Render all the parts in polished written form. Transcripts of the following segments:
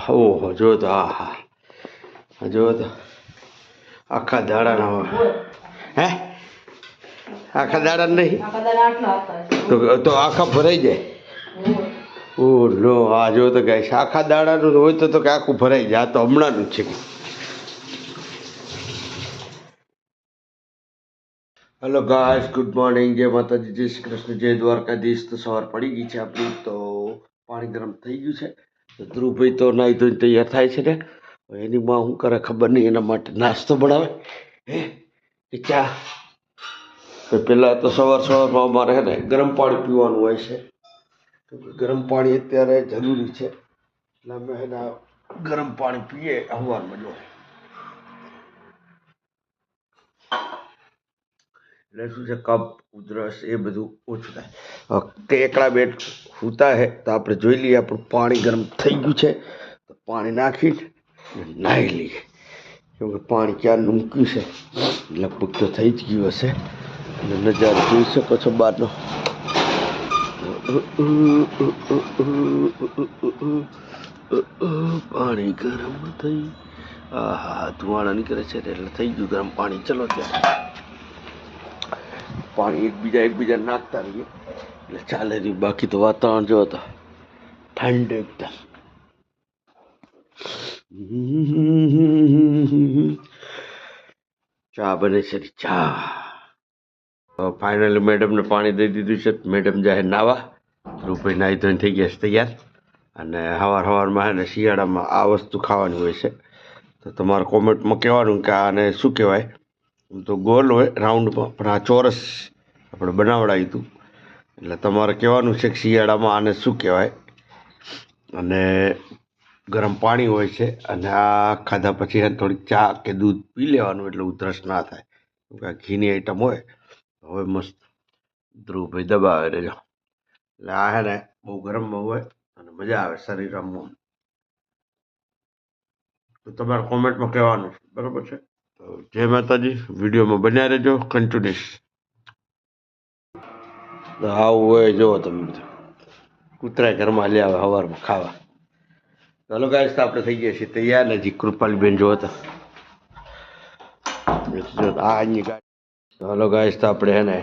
ઓહો જો તો હા જો તો આખા દાડાના હે આખા દાડા નહીં તો આખા ભરાઈ જાય ઓ લો હા જો તો ગાઈસ આખા દાડાનું હોય તો કે આખું ભરાઈ જાય આ તો હમણાંનું જ છે. હેલો ગાઈસ ગુડ મોર્નિંગ જય માતાજી જય શ્રી કૃષ્ણ જય દ્વારકાધીશ. તો સવાર પડી ગઈ છે આપણી તો પાણી ગરમ થઈ ગયું છે તો ધ્રુવભાઈ તો નાહી ધોઈને તૈયાર થાય છે ને એની માં શું કરે ખબર નહીં એના માટે નાસ્તો બનાવે હે કે ચા તો પહેલાં તો સવારમાં અમારે હે ને ગરમ પાણી પીવાનું હોય છે ગરમ પાણી અત્યારે જરૂરી છે એટલે અમે હે ને ગરમ પાણી પીએ સવારમાં જો એટલે શું છે કફ ઉધરસ એ બધું ઓછું થાય. એકલા બેટ સૂતા હે તો આપણે જોઈ લઈએ આપણું પાણી ગરમ થઈ ગયું છે તો પાણી નાખીને નાહી લઈએ કેમકે પાણી ક્યારનું મૂક્યું છે લગભગ તો થઈ જ ગયું હશે અને નજારો જોઈ શકો છો બહારનો. પાણી ગરમ થઈ હા ધુવાણા નીકળે છે એટલે થઈ ગયું ગરમ પાણી. ચલો ત્યાં પાણી એકબીજા નાખતા રહીએ એટલે ચાલે રહ્યું. બાકી તો વાતાવરણ જો તો ઠંડ એકદમ. ચા બને છે ચા. ફાઇનલી મેડમને પાણી દઈ દીધું છે. મેડમ જાય નાવા. ધ્રુવભાઈ નાહી ધોઈને થઈ ગયા છે તૈયાર અને સવારમાં હે ને શિયાળામાં આ વસ્તુ ખાવાની હોય છે તો તમારે કોમેન્ટમાં કહેવાનું કે આને શું કહેવાય. તો ગોલ હોય રાઉન્ડમાં પણ આ ચોરસ આપણે બનાવડાવ્યું હતું એટલે તમારે કહેવાનું છે કે શિયાળામાં આને શું કહેવાય. અને ગરમ પાણી હોય છે અને આ ખાધા પછી થોડીક ચા કે દૂધ પી લેવાનું એટલે ઉધરસ ના થાય કેમકે આ ઘીની આઈટમ હોય. હવે મસ્ત ધ્રુવભાઈ દબાવે રહેજો એટલે આ હે ને બહુ ગરમમાં હોય અને મજા આવે શરીર રમવા. તો તમારે કોમેન્ટમાં કહેવાનું છે બરાબર છે. તો જય માતાજી વિડીયોમાં બન્યા રહેજો કન્ટિન્યુઅસ. તો આવું હોય જુઓ તમે કૂતરા ઘરમાં લે આવે સવારમાં ખાવા. ચાલો ગાઈસ તો આપણે થઈ ગયા છીએ તૈયાર ને હજી કૃપાલીબેન જુઓ તો આની ગાડી. ચાલો ગાઈસ તો આપણે હે ને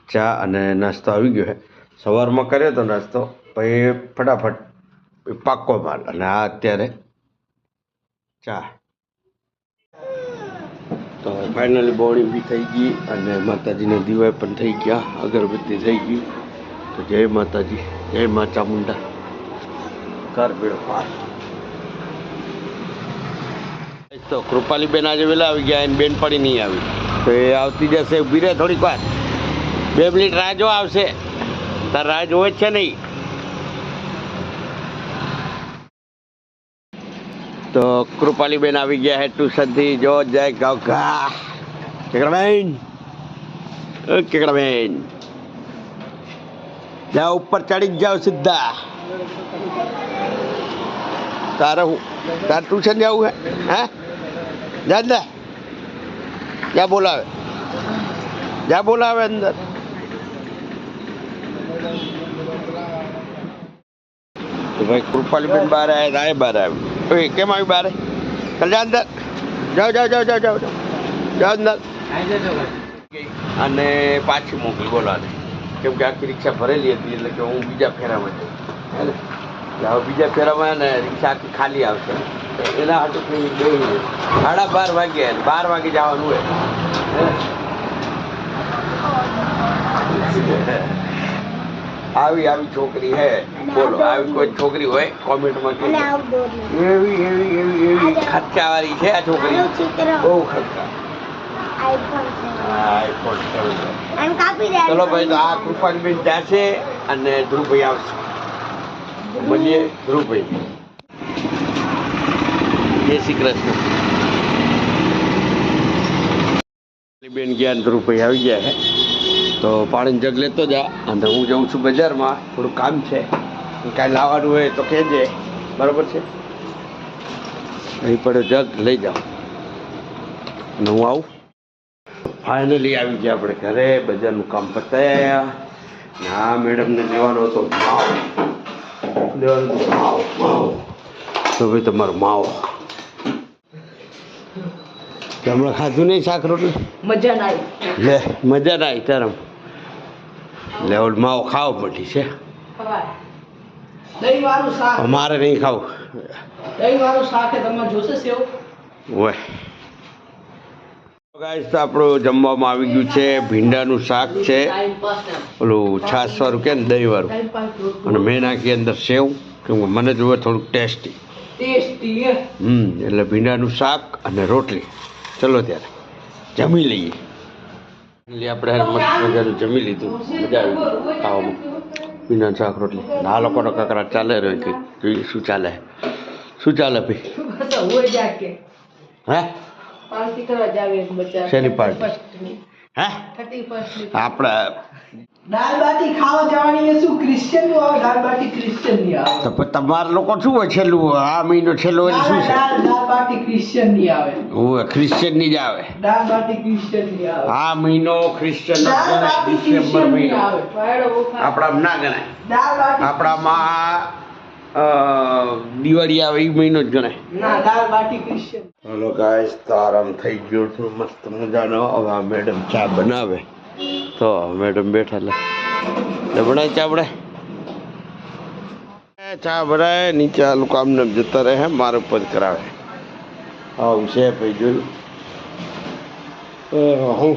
ચા અને નાસ્તો આવી ગયો છે. સવારમાં કર્યો તો નાસ્તો પછી ફટાફટ પાક્કો માલ અને આ અત્યારે ચા. તો ફાઇનલી બોડી બી થઈ ગઈ અને માતાજીને દીવાય પણ થઈ ગયા અગરબત્તી થઈ ગઈ. તો જય માતાજી જય મા ચામુંડા કર બેડો પાર. તો કૃપાલીબેન આજે વહેલા આવી ગયા એને બેન પડી નહીં આવી તો એ આવતી જશે. ઊભી રહે થોડીક વાર 2 મિનિટ રાહ જો આવશે. તાર રાહ જોવે જ છે નહીં. તો કૃપાલીબેન આવી ગયા હે ટ્યુશનથી. જો જાય ગાવ ઘા કેકડાબેન કેકડાબેન જાઓ ઉપર ચડી જ જાઓ સીધા. તારે ટ્યુશન જવું હે જા અંદર જા બોલાવે અંદર. તો ભાઈ કૃપાલીબેન બહાર આવ્યા બહાર આવી કેમ આવી બહાર ચાલ જા અંદર જાઓ અંદર અને પાછી મોકલી બોલાવે કેમ કે આખી રિક્ષા ભરેલી હતી એટલે કે હું બીજા ફેરામાં જઉં હે ને એટલે હવે બીજા ફેરામાં ને રિક્ષા આખી ખાલી આવશે એના હાટું થઈ 12:30 વાગ્યા 12 વાગે જવાનું હોય. આવી છોકરી હે બોલો આવી કોઈ છોકરી હોય કોમેન્ટમાં કે એવી ખર્ચાવાળી છે આ છોકરી બહુ ખર્ચા. ચલો ભાઈ તો આ કૃપાલીબેન જશે અને ધ્રુવભાઈ આવશે. મળીએ ધ્રુવભાઈ. જય શ્રી કૃષ્ણ. બેન ગયા ધ્રુવભાઈ આવી ગયા છે તો પાણી જગ લેતો જા અને હું જઉં છું બજારમાં થોડું કામ છે. કાંઈ લાવવાનું હોય તો કહેજે બરાબર છે. અહીં પડે જગ લઈ જાઓ અને હું આવું. ફાઇનલી આવી ગયા આપણે ઘરે. બજારનું કામ પતાયા. હા મેડમને લેવાનો હતો ભાવ તો ભાઈ તમારો માવો હમણાં ખાધું નહીં શાક રોટલી મજા ના આવી. લે મજા ના આવી તારમ લે ઓલ માવો ખાવો પડી છે દહીં વાળું શાક. અમારે નહીં ખાવું દહીં વાળું શાક તમારે જોશે સેવ. ઓય ગાઈસ તો આપણું જમવામાં આવી ગયું છે ભીંડાનું શાક છે ઓલું છાશવાળું કે ને દહીંવાળું અને મેં નાખી અંદર સેવ કેમ કે મને જોવે થોડુંક ટેસ્ટી એટલે ભીંડાનું શાક અને રોટલી ચલો ત્યારે જમી લઈએ એટલે આપણે મસ્ત મજાનું જમી લીધું મજા આવી ખાવામાં ભીંડાનું શાક રોટલી આ લોકોનો કકરા ચાલે રહ્યો કંઈક જોઈએ શું ચાલે ભાઈ હે શેની પાર્ટી હે આપણા દાળ બાટી ખાવા જવાની એ શું ક્રિશ્ચિયન નું આવે? દાળ બાટી ક્રિશ્ચિયન ની આવે. તો પછી તમારા લોકો શું હોય છેલ્લું આ મહિનો છેલ્લો હોય શું છે? દાળ બાટી ક્રિશ્ચિયન ની આવે. ઓય ક્રિશ્ચિયન ની જ આવે. દાળ બાટી ક્રિશ્ચિયન ની આવે. આ મહિનો ક્રિશ્ચિયન નો ગણાય ડિસેમ્બર મહિનો આપણામાં ના ગણાય. દાળ બાટી આપણામાં દિવાળી આવે એ મહિનો જ ગણાય. ના દાળ બાટી ક્રિશ્ચિયન. હલો ગાઈસ તો આરામ થઈ ગયો છું મસ્ત મજાનો. હવે આ મેડમ ચા બનાવે તો મેડમ બેઠા લે બનાય ચા બનાય ચા બનાય નીચે આ લોકો આમને જતા રહે મારા ઉપર કરાવે આવું છે ભાઈ જોયું હું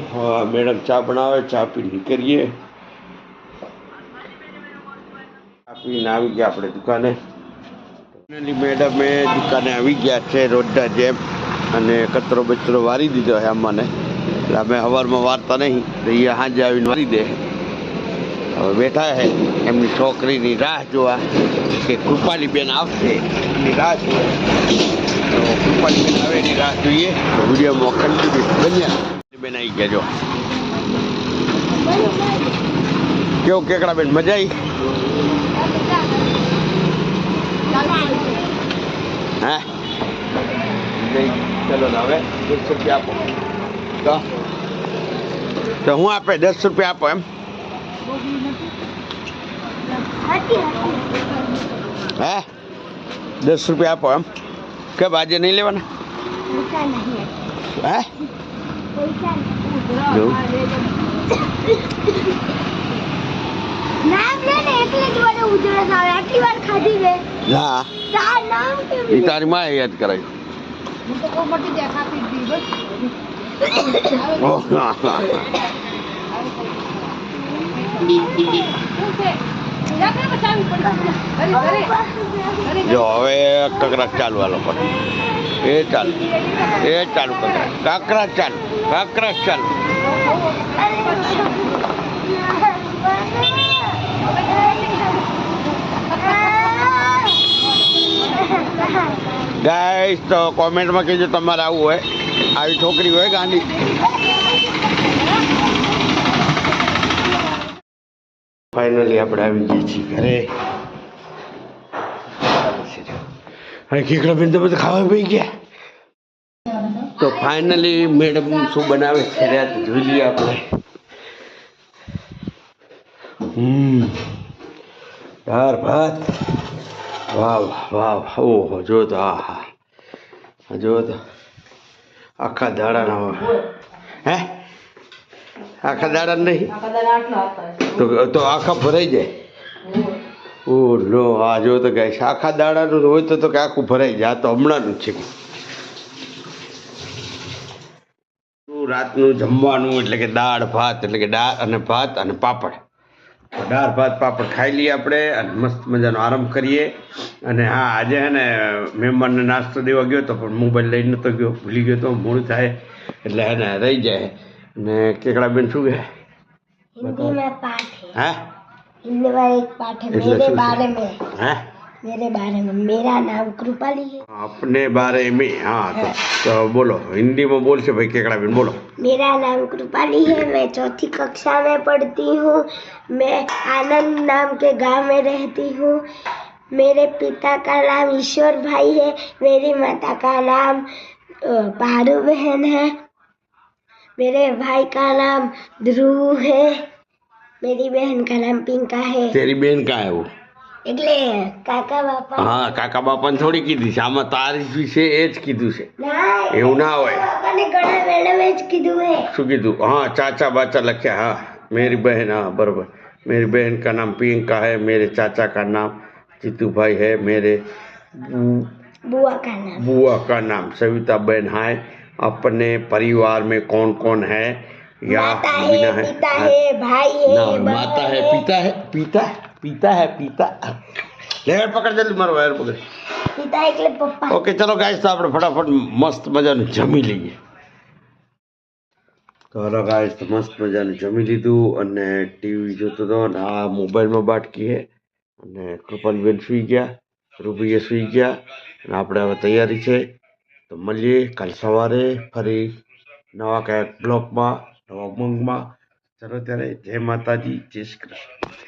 મેડમ ચા બનાવે ચા પી નીકળીએ ચા પીને આવી ગયા આપણે દુકાને મેડમે દુકાને આવી ગયા છે રોજના જેમ અને કચરો બચરો વારી દીધો છે અમને એટલે અમે સવારમાં વારતા નહીં તો એ સાંજે આવીને વારી દે હવે બેઠા છે એમની છોકરીની રાહ જોવા કે કૃપાલીબેન આવશે એની રાહ જોઈએ તો કૃપાલીબેન આવે એની રાહ જોઈએ તો વિડીયોમાં કન્ટિન્યુ બન્યા બેન આવી ગયા જો કેવું કેકડા બેન મજા આવી હે ચલો હવે 10 રૂપિયા આપો તો હું આપે 10 રૂપિયા આપો એમ હે 10 રૂપિયા આપો એમ કે આજે નહીં લેવાના હે એ તારી માં યાદ કરાય જો હવે કકરાટ ચાલુ આ લોકો એ ચાલુ કકરાટ ચાલુ ગાઈસ તો કોમેન્ટમાં કહેજો તમારે આવું હોય આવી છોકરી હોય ગાંડી ફાઇનલી આપણે આવી ગયા છીએ ઘરે હવે કેકડા બેન તો બધું ખાવા પી ગયા તો ફાઇનલી મેડમ શું બનાવે છે જોઈ લઈએ આપણે દાળ ભાત વાહ વાહ ઓહો જો તો હા જો તો આખા દાડાના હોય હે આખા દાડા નહીં તો આખા ભરાઈ જાય ઓ નો હા જો તો ગાઈસ આખા દાડાનું હોય તો કે આખું ભરાઈ જાય આ તો હમણાંનું જ છે રાતનું જમવાનું એટલે કે દાળ ભાત એટલે કે દાળ અને ભાત અને પાપડ દાળ ભાત પાપડ ખાઈ લઈએ આપણે અને મસ્ત મજાનો આરામ કરીએ અને હા આજે હે ને મહેમાનને નાસ્તો દેવા ગયો તો પણ મોબાઈલ લઈને નહોતો ગયો ભૂલી ગયો તો મોડું થાય એટલે હે ને રહી જાય અને કેકડા બેન શું કહે हिंदी में पाठ है हाँ हिंदी में एक पाठ है मेरे बारे में हैं मेरे बारे में मेरा नाम कृपाली है अपने बारे में हाँ तो बोलो हिंदी में बोल से भाई केकड़ा बेन बोलो मेरा नाम कृपाली है मैं 4ठी कक्षा में पढ़ती हूँ मैं आनंद नाम के गांव में रहती हूँ मेरे पिता का नाम ईश्वर भाई है मेरी माता का नाम पारू बहन है मेरे भाई का नाम ध्रुव है मेरी बहन का नाम पिंका है तेरी बहन का है वो એટલે કાકા બાપા હા કાકા બાપાને થોડી કીધી છે, આમાં તારી વિશે એ જ કીધું છે. ના એવું ના હોય. બાપાને ઘણા મેડમે જ કીધું હે. શું કીધું? हाँ चाचा बाचा लख्या. हाँ मेरी बहन, हाँ बराबर. मेरी बहन का नाम प्रियंका है, मेरे चाचा का नाम जीतू भाई है, मेरे बुआ का नाम बुआ का नाम सविता बहन है. अपने परिवार में कौन कौन है? या माता है, मीना है. पिता हाँ, है, भाई है, ना बहन माता है, पिता है, पिता है, पिता. લેવડ પકડ જલ્દી, મારો વાયર પકડ. પિતા એટલે પપ્પા. ઓકે ચલો ગાઈસ, તો આપણે ફટાફટ મસ્ત મજાનું જમી લઈએ. તો હલો ગાઈસ, તો મસ્ત મજાનું જમી લીધું અને ટીવી જોતો હતો અને આ મોબાઈલમાં બાટકી છે અને કૃપાલબેન સુઈ ગયા, રૂબીએ સુઈ ગયા અને આપણે હવે તૈયારી છે. તો મળીએ કાલ સવારે ફરી નવા કંઈક બ્લોગમાં, નવા ઉમંગમાં. ચલો ત્યારે જય માતાજી, જય શ્રી કૃષ્ણ.